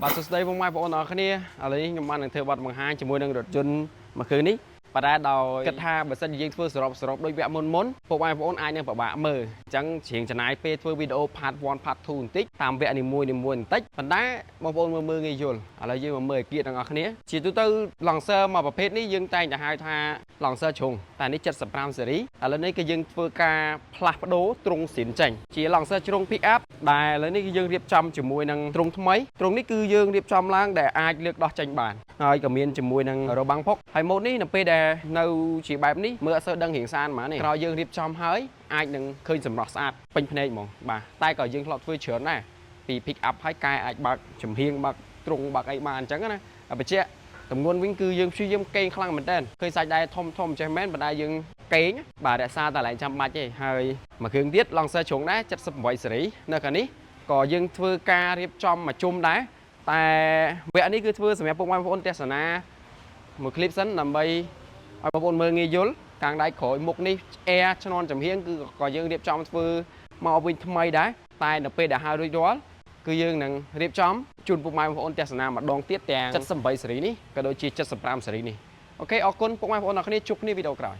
បាទសួស្តីបងប្អូនអរគ្នាឥឡូវនេះខ្ញុំបាននឹងធ្វើបទបង្ហាញជាមួយនឹងរថយន្តមួយគ្រឿងនេះប៉ុន្តែដោយគិតថាបើសិនជាយើងធ្វើសរុបដូចវគ្គមុនពួកបងប្អូនអាចនឹងពិបាកមើលអញ្ចឹងច្រៀងចំណាយពេលធ្វើវីដេអូ part 1 part 2 បន្តិចតាមវគ្គនីមួយបន្តិចប៉ុន្តែបងប្អូនមើលងាយយល់ឥឡូវយើងមកមើលគៀកទាំងអស់គ្នាជាទូទៅ Lancer មួយប្រភេទនេះយើងតែងតែហៅថា Lancer ជ្រុងតែនេះ75 សេរីឥឡូវនេះគឺយើងធ្វើការផ្លាស់ប្ដូរទ្រុងស្រីនចេញជា Lancer ជ្រុង pick up ដែលឥឡូវនេះគឺយើងរៀបចំជាមួយនឹងទ្រុងថ្មីទ្រុងនេះគឺយើងរៀបចំឡើងដែលអាចលើកដោះចេញបានហើយក៏មានជាមួយនឹងរបាំងផុកហើយម៉ូតនេះនៅពេលដែលនៅជាបែបនេះមើលអត់សូវដឹងរៀងសានហ្មងនេះក្រោយយើងរៀបចំហើយអាចនឹងឃើញសម្រស់ស្អាតពេញភ្នែកហ្មងបាទតែក៏យើងធ្លាប់ធ្វើច្រើនដែរពី pick up ហើយកែអាចបើកចំហៀងបើកទ្រុងបើកអីបានអញ្ចឹងណាបញ្ជាក់ទម្ងន់វិញគឺយើងព្យាយាមកេងខ្លាំងមែនតើឃើញសាច់ដែរធំចេះមែនប៉ុន្តែយើងកេងបាទរក្សាតែឡើងចាំបាច់ទេហើយមួយគ្រឿងទៀត Lancer ជ្រុងដែរ78សេរីនៅខាងនេះក៏យើងធ្វើការរៀបចំមកជុំដែរតែវគ្គនេះគឺធ្វើសម្រាប់ពុកម៉ែបងប្អូនទស្សនាមួយคลิปសិនដើម្បីឲ្យបងប្អូនមើលងាយយល់កាងដៃក្រោយមុខនេះអែឈ្នន់ចំហៀងគឺក៏យើងរៀបចំធ្វើមកវិញថ្មីដែរតែនៅពេលដែលហើយរួចរាល់គឺយើងនឹងរៀបចំជូនពុកម៉ែបងប្អូនទស្សនាម្ដងទៀតទាំង78សេរីនេះក៏ដូចជា75សេរីនេះអូខេអរគុណពុកម៉ែបងប្អូនអរគ្នាជួបគ្នាវីដេអូក្រោយ